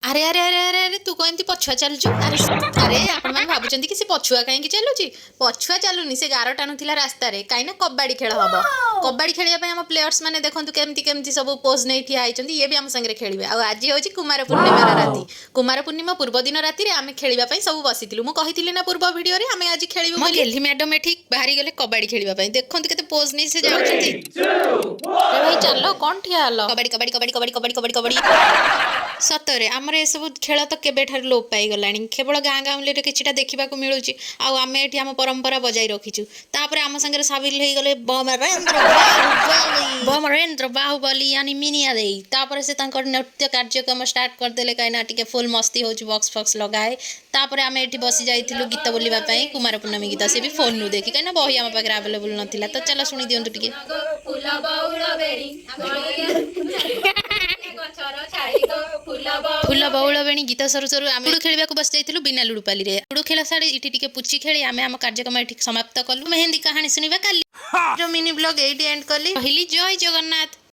ଆରେ ଆରେ ଆରେ ଆରେ ଆରେ ତୁ କଣ ଏମିତି ପଛୁଆ ଚାଲୁଛୁ? ଆରେ ଆପଣ ମାନେ ଭାବୁଛନ୍ତି କି ସେ ପଛୁଆ କାହିଁକି ଚାଲୁଛି? ପଛୁଆ ଚାଲୁନି, ସେ ଗାର ଟାଣୁଥିଲା ରାସ୍ତାରେ, କାହିଁକି ନା କବାଡି ଖେଳ ହବ। କବାଡି ଖେଳିବା ପାଇଁ ଆମ ପ୍ଲେୟର୍ସ ମାନେ ଦେଖନ୍ତୁ କେମିତି କେମିତି ସବୁ ପୋଜ ନେଇ ଠିଆ ହେଇଛନ୍ତି। ଇଏ ବି ଆମ ସାଙ୍ଗରେ ଖେଳିବେ। ଆଉ ଆଜି ହଉଛି କୁମାର ପୂର୍ଣ୍ଣିମାର ରାତି। କୁମାର ପୂର୍ଣ୍ଣିମା ପୂର୍ବ ଦିନ ରାତିରେ ଆମେ ଖେଳିବା ପାଇଁ ସବୁ ବସିଥିଲୁ। ମୁଁ କହିଥିଲି ନା ପୂର୍ବ ଭିଡିଓରେ ଆମେ ଆଜି ଖେଳିବୁ ବୋଲି। ଗେହ୍ଲି ମ୍ୟାଡମ ଏଠି ବାହାରି ଗଲେ କବାଡି ଖେଳିବା ପାଇଁ। ଦେଖନ୍ତୁ କେତେ ପୋଜ ନେଇ ସେ ଯାଉଛନ୍ତି। ଆରେ ଭାଇ ଚାଲ, କଣ ଠିଆ ହେଲ? କବାଡି କବାଡି କବାଡି କବାଡି କବାଡି କବାଡି କବାଡି। ସତରେ ଆମର ଏସବୁ ଖେଳ ତ କେବେଠାରୁ ଲୋପ ପାଇଗଲାଣି। କେବଳ ଗାଁ ଗାଉଁଲିରେ କିଛିଟା ଦେଖିବାକୁ ମିଳୁଛି। ଆଉ ଆମେ ଏଠି ଆମ ପରମ୍ପରା ବଜାଇ ରଖିଛୁ। ତାପରେ ଆମ ସାଙ୍ଗରେ ସାମିଲ ହେଇଗଲେ ବମରେନ୍ଦ୍ର ବାହୁବଲି यानी ମିନିଆ ଦେଇ। ତାପରେ ସେ ତାଙ୍କର ନୃତ୍ୟ କାର୍ଯ୍ୟକ୍ରମ ଷ୍ଟାର୍ଟ କରିଦେଲେ, କାହିଁକିନା ଟିକେ ଫୁଲ୍ ମସ୍ତି ହେଉଛି, ବକ୍ସ ଫକ୍ସ ଲଗାଏ। ତାପରେ ଆମେ ଏଠି ବସି ଯାଇଥିଲୁ ଗୀତ ବୋଲିବା ପାଇଁ, କୁମାର ପୂର୍ଣ୍ଣମୀ ଗୀତ। ସେ ବି ଫୋନ୍ରୁ ଦେଖି, କାହିଁକିନା ବହି ଆମ ପାଖରେ ଆଭେଲେବୁଲ୍ ନଥିଲା। ତ ଚାଲ ଶୁଣି ଦିଅନ୍ତୁ ଟିକେ। ଫୁଲ ବଉଳ ବେଣୀ ଗୀତ ସରୁ ସରୁ ଆମେ ଲୁଡୁ ଖେଳିବାକୁ ବସି ଯାଇଥିଲୁ ବିନା ଲୁଡୁପାଲିରେ। ଲୁଡୁ ଖେଳ ସାରି ଏଠି ଟିକେ ପୁଚି ଖେଳି ଆମେ ଆମ କାର୍ଯ୍ୟକ୍ରମ ଏଠି ସମାପ୍ତ କଲୁ। ମେହେନ୍ଦି କାହାଣୀ ଶୁଣିବା କାଲି। ମିନି ବ୍ଲଗ ଏଇଠି ଏଣ୍ଡ କଲି। କହିଲି ଜୟ ଜଗନ୍ନାଥ।